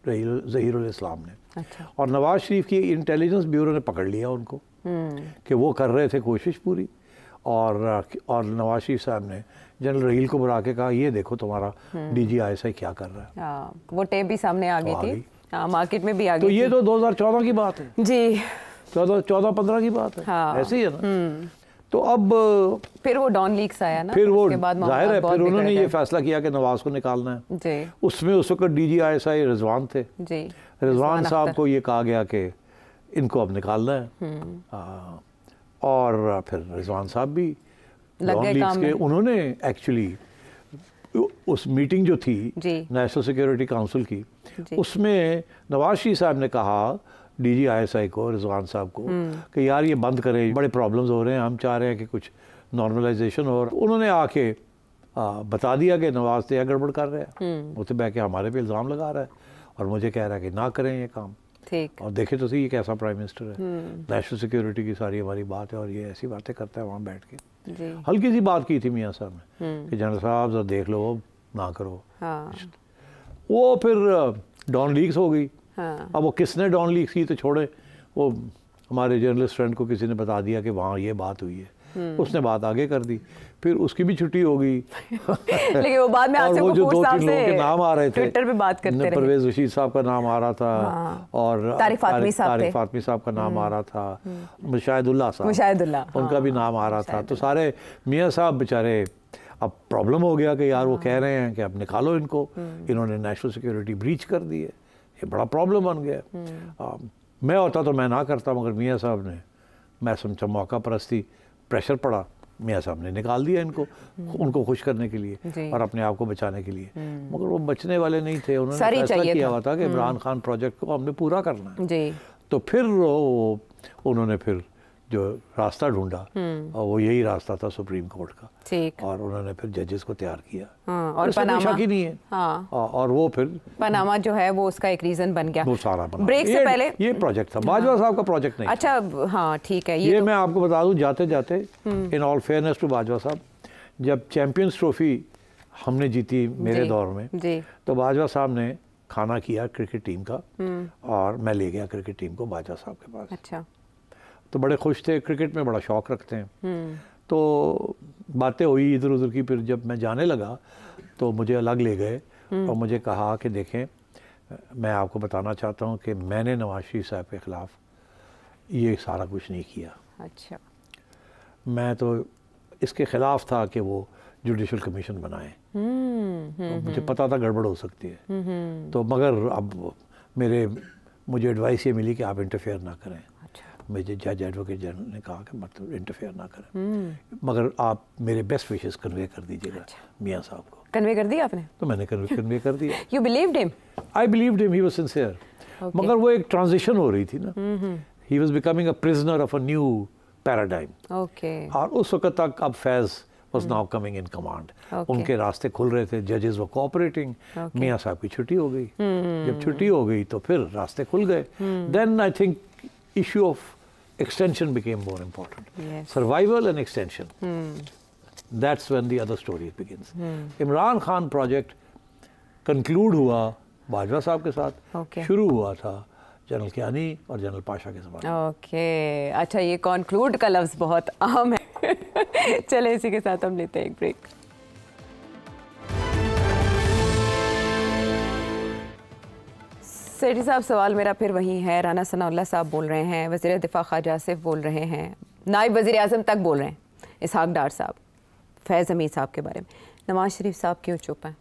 ज़हीरुल इस्लाम ने। अच्छा, और नवाज शरीफ की इंटेलिजेंस ब्यूरो ने पकड़ लिया उनको कि वो कर रहे थे कोशिश पूरी, और नवाज शरीफ साहब ने जनरल रहील को बुला के कहा ये देखो तुम्हारा DGISI क्या कर रहा है। वो टेप भी सामने आ गई थी, मार्केट में भी आ गई। तो ये तो 2014 की बात है जी, 14-15 की बात है। हाँ। ऐसे ही है ना। तो अब फिर वो डॉन लीक्स आया ना, फिर वो जाहिर है फिर उन्होंने ये फैसला किया कि नवाज को निकालना है जी। उसमें उस वक्त DGISI रिजवान थे जी, रिजवान साहब को ये कहा गया कि इनको अब निकालना है। और फिर रिजवान साहब भी डॉन लीक्स के, उन्होंने एक्चुअली उस मीटिंग जो थी नेशनल सिक्योरिटी काउंसिल की, उसमें नवाज शरीफ साहब ने कहा DGISI को, रिजवान साहब को, कि यार ये बंद करें, बड़े प्रॉब्लम्स हो रहे हैं, हम चाह रहे हैं कि कुछ नॉर्मलाइजेशन हो। उन्होंने आके बता दिया कि नवाज तो गड़बड़ कर रहे हैं, वो तो बह के हमारे पे इल्ज़ाम लगा रहा है और मुझे कह रहा है कि ना करें ये काम। ठीक। और देखे तो सही ये कैसा प्राइम मिनिस्टर है, नेशनल सिक्योरिटी की सारी हमारी बात है और ये ऐसी बातें करता है वहाँ बैठ के। हल्की सी बात की थी मियाँ साहब ने कि जनरल साहब जरा देख लो, ना करो। वो फिर डॉन लीक्स हो गई। अब वो किसने डॉन लीक्स की तो छोड़े, वो हमारे जर्नलिस्ट फ्रेंड को किसी ने बता दिया कि वहाँ ये बात हुई है, उसने बात आगे कर दी, फिर उसकी भी छुट्टी हो गई। लेकिन वो बाद में और वो जो 2-3 लोगों के नाम आ रहे थे, ट्विटर पे बात करते रहे, परवेज रशीद साहब का नाम आ रहा था, और तारिक फातमी साहब का नाम आ रहा था, मुशाहिदुल्लाह साहब उनका भी नाम आ रहा था। तो सारे मियाँ साहब बेचारे, अब प्रॉब्लम हो गया कि यार वो कह रहे हैं कि अब निकालो इनको, इन्होंने नेशनल सिक्योरिटी ब्रीच कर दी है, ये बड़ा प्रॉब्लम बन गया। मैं होता तो मैं ना करता, मगर मियाँ साहब ने, मैं समझा मौका परस्ती, प्रेशर पड़ा, मियाँ साहब ने निकाल दिया इनको, उनको खुश करने के लिए और अपने आप को बचाने के लिए। मगर वो बचने वाले नहीं थे, उन्होंने फैसला किया हुआ था कि इमरान खान प्रोजेक्ट को हमने पूरा करना है। तो फिर उन्होंने फिर जो रास्ता ढूंढा और वो यही रास्ता था सुप्रीम कोर्ट का। ठीक। और उन्होंने फिर जजेस को तैयार किया। और पनामा की नहीं है। हाँ। और वो फिर पनामा जो है वो उसका एक रीजन बन गया। वो सारा बना। ब्रेक से पहले ये प्रोजेक्ट था, बाजवा साहब का प्रोजेक्ट नहीं। अच्छा, हाँ ठीक है। ये मैं आपको बता दूं जाते जाते, in all fairness to Bajwa साहब, जब चैंपियंस ट्रॉफी हमने जीती मेरे दौर में, तो बाजवा साहब ने खाना किया क्रिकेट टीम का, और मैं ले गया क्रिकेट टीम को बाजवा साहब के पास। अच्छा। तो बड़े खुश थे, क्रिकेट में बड़ा शौक रखते हैं। तो बातें हुई इधर उधर की। फिर जब मैं जाने लगा तो मुझे अलग ले गए और मुझे कहा कि देखें, मैं आपको बताना चाहता हूं कि मैंने नवाज शरीफ साहब के ख़िलाफ़ ये सारा कुछ नहीं किया। अच्छा। मैं तो इसके ख़िलाफ़ था कि वो जुडिशल कमीशन बनाए। तो मुझे पता था गड़बड़ हो सकती है, तो मगर अब मुझे एडवाइस ये मिली कि आप इंटरफेयर ना करें। मुझे जज एडवोकेट जनरल ने कहा कि मतलब इंटरफेयर ना करें, मगर आप मेरे बेस्ट विशेस कन्वे कर दीजिएगा मियाँ साहब को। कन्वे कर दिया आपने? तो मैंने कन्वे कर दिया। You believed him? I believed him, he was sincere. मगर वो एक ट्रांजिशन हो रही थी ना, he was becoming a prisoner of a new paradigm. और उस वक्त तक अब फैज़ was now coming in command. उनके रास्ते खुल रहे थे, जजेस वो कोऑपरेटिंग। मियाँ साहब की छुट्टी हो गई। जब छुट्टी हो गई तो फिर रास्ते खुल गए। Then I think issue of extension became more important. Survival and extension. That's when the other story begins. Imran Khan project conclude हुआ बाजवा साहब के साथ, शुरू हुआ था जनरल कियानी और जनरल पाशा के ज़माने। अच्छा, ये कंक्लूड का लफ्ज़ बहुत अहम है। चले इसी के साथ हम लेते हैं एक ब्रेक। सेठी साहब, सवाल मेरा फिर वही है। राना सनाउल्लाह साहब बोल रहे हैं, वज़ीर दिफा ख्वाजा आसिफ बोल रहे हैं, नायब वज़ीर आज़म तक बोल रहे हैं, इसहाक डार साहब, फैज़ हमीद साहब के बारे में। नवाज शरीफ साहब क्यों चुप हैं?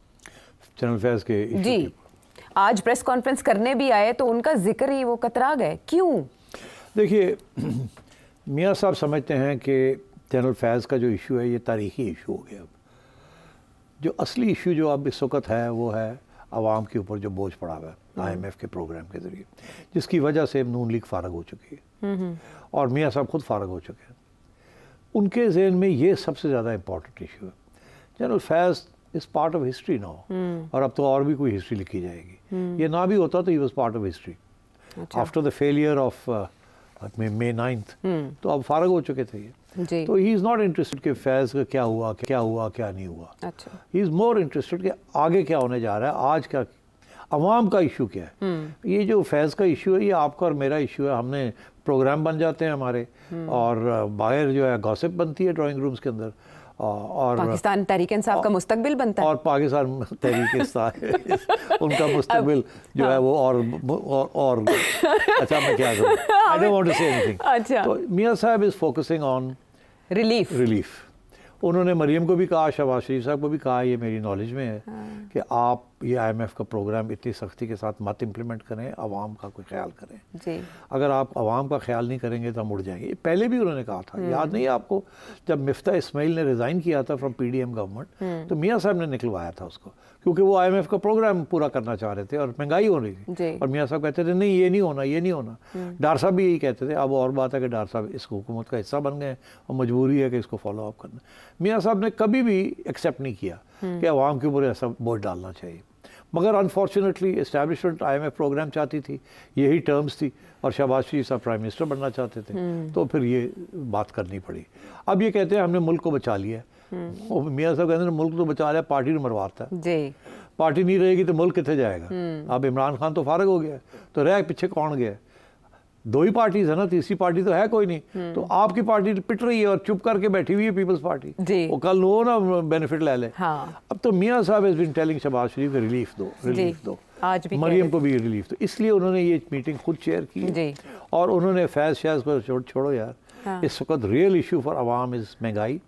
जनरल फैज़ के जी आज प्रेस कॉन्फ्रेंस करने भी आए तो उनका जिक्र ही वो कतरा गए, क्यों? देखिए, मियाँ साहब समझते हैं कि जनरल फैज़ का जो इशू है ये तारीख़ी इशू हो गया। अब जो असली इशू जो अब इस वक्त है वो है आवाम के ऊपर जो बोझ पड़ा हुआ है IMF के प्रोग्राम के ज़रिए, जिसकी वजह से नून लीग फ़ारग हो चुकी है और मियाँ साहब खुद फ़ारग हो चुके हैं। उनके ज़हन में ये सबसे ज़्यादा इम्पॉर्टेंट इशू है। General Faiz is part of history now, और अब तो और भी कोई हिस्ट्री लिखी जाएगी। ये ना भी होता तो he was part of history after the failure of May 9th, तो अब फारग हो चुके थे ये। तो ही इज़ नॉट इंटरेस्टेड कि फैज़ का क्या हुआ क्या नहीं हुआ। ही इज़ मोर इंटरेस्टेड कि आगे क्या होने जा रहा है, आज क्या अवाम का इशू क्या है। ये जो फैज़ का इशू है ये आपका और मेरा इशू है। हमने प्रोग्राम बन जाते हैं हमारे, और बाहर जो है गॉसिप बनती है ड्राइंग रूम्स के अंदर, और पाकिस्तान तहरीक इंसाफ का मुस्तकबिल बनता है, और पाकिस्तान तहरीक इंसाफ उनका मुस्तकबिल जो है वो और अच्छा, मैं क्या करूं, I don't want to say anything. अच्छा, तो मियाँ साहब इज फोकसिंग ऑन रिलीफ। उन्होंने मरियम को भी कहा, शहबाज शरीफ साहब को भी कहा, ये मेरी नॉलेज में है कि आप ये IMF का प्रोग्राम इतनी सख्ती के साथ मत इम्प्लीमेंट करें, आवाम का कोई ख्याल करें जी। अगर आप आवाम का ख्याल नहीं करेंगे तो हम उड़ जाएंगे। पहले भी उन्होंने कहा था, याद नहीं है आपको, जब मिफ्ता इस्माइल ने रिज़ाइन किया था फ्रॉम PDM गवर्नमेंट, तो मियाँ साहब ने निकलवाया था उसको, क्योंकि वो IMF का प्रोग्राम पूरा करना चाह रहे थे और महंगाई हो रही थी, और मियाँ साहब कहते थे नहीं ये नहीं होना, ये नहीं होना। डार साहब भी यही कहते थे। अब और बात है कि डार साहब इस हुकूमत का हिस्सा बन गए और मजबूरी है कि इसको फॉलो अप करना। मियाँ साहब ने कभी भी एक्सेप्ट नहीं किया कि आवाम के ऊपर ऐसा बोझ डालना चाहिए, मगर अनफॉर्चुनेटली इस्टेब्लिशमेंट IMF प्रोग्राम चाहती थी, यही टर्म्स थी, और शहबाज शरीफ साहब प्राइम मिनिस्टर बनना चाहते थे, तो फिर ये बात करनी पड़ी। अब ये कहते हैं हमने मुल्क को बचा लिया, मियाँ साहब कहते हैं मुल्क तो बचा लिया, पार्टी ने मरवाता है, पार्टी नहीं रहेगी तो मुल्क कितने जाएगा। अब इमरान खान तो फारग हो गया, तो रह पीछे कौन गया? दो ही पार्टीज है ना, तीसरी पार्टी तो है कोई नहीं। तो आपकी पार्टी पिट रही है और चुप करके बैठी हुई है पीपल्स पार्टी, वो कल वो ना बेनिफिट ले ले। अब तो मियाँ साहब हैज बीन टेलिंग शहबाज शरीफ को रिलीफ दो, आज भी मरियम को भी रिलीफ दो, इसलिए उन्होंने ये मीटिंग खुद शेयर की। और उन्होंने फैज़ शैज़ को छोड़ो यार, इस वक्त real issue for Awam is महंगाई,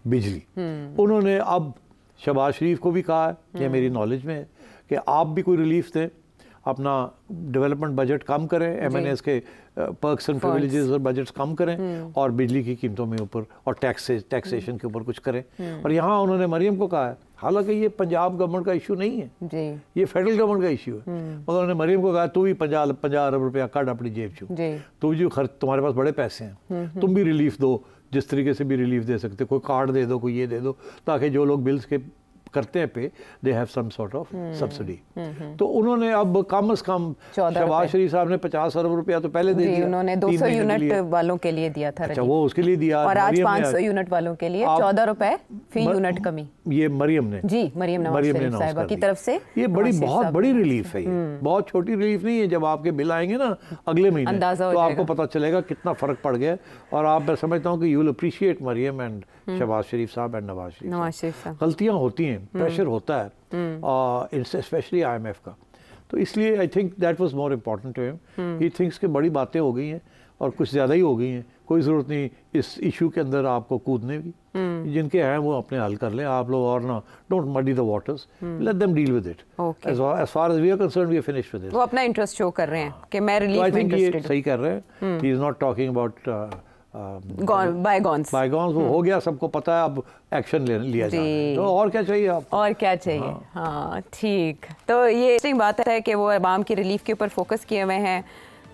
बिजली। उन्होंने अब शहबाज शरीफ को भी कहा, ये मेरी नॉलेज में है, कि आप भी कोई रिलीफ दें, अपना डेवलपमेंट बजट कम करें, MNAs के पर्क्स एंड प्रिविलेजेस और बजट्स कम करें, और बिजली की कीमतों में ऊपर और टैक्सेशन के ऊपर कुछ करें। और यहाँ उन्होंने मरियम को कहा है, हालांकि ये पंजाब गवर्नमेंट का इशू नहीं है जी, ये फेडरल गवर्नमेंट का इशू है, मगर उन्होंने मरियम को कहा तू भी 50 अरब रुपया काट अपनी जेब चो, तू जो खर्च, तुम्हारे पास बड़े पैसे हैं, तुम भी रिलीफ दो, जिस तरीके से भी रिलीफ दे सकते, कोई कार्ड दे दो, कोई ये दे दो, ताकि जो लोग बिल्स के करते हैं पे, they have some sort of subsidy. तो उन्होंने अब कम से कम शहबाज शरीफ साहब ने 50 अरब रुपया तो पहले दे दिया, उन्होंने 200 यूनिट वालों के लिए दिया था। अच्छा, वो उसके लिए दिया, और आज 500 यूनिट वालों के लिए 14 रुपए फी यूनिट कमी। ये मरियम ने नवाज साहिबा की तरफ से, ये बहुत बड़ी रिलीफ है, ये बहुत छोटी रिलीफ नहीं है। जब आपके बिल आएंगे ना अगले महीने, तो आपको पता चलेगा कितना फर्क पड़ गया, और आप, मैं समझता हूँ कि you will appreciate Maryam and Shahbaz Sharif साहब एंड नवाज शरीफ साहब। गलतियाँ होती हैं, प्रेशर होता है, स्पेशली IMF का, तो इसलिए I think that was more important to him. He thinks कि बड़ी बातें हो गई हैं, और कुछ ज़्यादा ही हो गई हैं, कोई ज़रूरत नहीं इस इशू के अंदर आपको कूदने की। जिनके हैं वो अपने हल कर लें, आप लोग और ना don't muddy the waters, let them deal with it. As far as we are concerned we are finished with this. वो अपना इंटरेस्ट शो कर रहे हैं कि मैं रिलीफ में इंटरेस्टेड हूं। आई थिंक ये सही कर रहे हैं। He is not talking about bygones वो हो गया, सबको पता है, अब एक्शन लिया जाए, तो और क्या चाहिए आप, और क्या चाहिए। हाँ ठीक, तो ये इंटरेस्टिंग बात है कि वो अवाम की रिलीफ के ऊपर फोकस किए हुए हैं।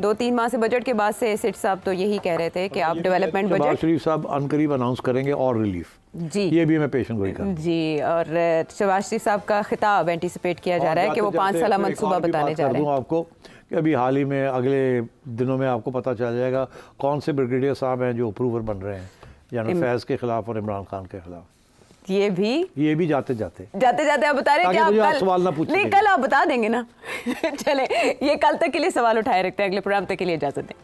2-3 माह से बजट के बाद से सेठ साहब तो यही कह रहे थे कि आप डेवलपमेंट बजट शरीफ साहब अनकरीब अनाउंस करेंगे और रिलीफ जी, ये भी मैं पेशन गोई कर जी। और शहबाज शरीफ साहब का खिताब एंटिसिपेट किया जा रहा है कि वो 5 साल मंसूबा बताने जा रहे हैं आपको कि अभी हाल ही में अगले दिनों में आपको पता चल जाएगा कौन से ब्रिगेडियर साहब हैं जो अप्रूवर बन रहे हैं जनरल फैज़ के खिलाफ और इमरान खान के खिलाफ। ये भी जाते जाते आप बता रहे हैं कि आप सवाल ना पूछें, नहीं कल आप बता देंगे ना। चले, ये कल तक के लिए सवाल उठाए रखते हैं, अगले प्रोग्राम तक के लिए इजाजत दें।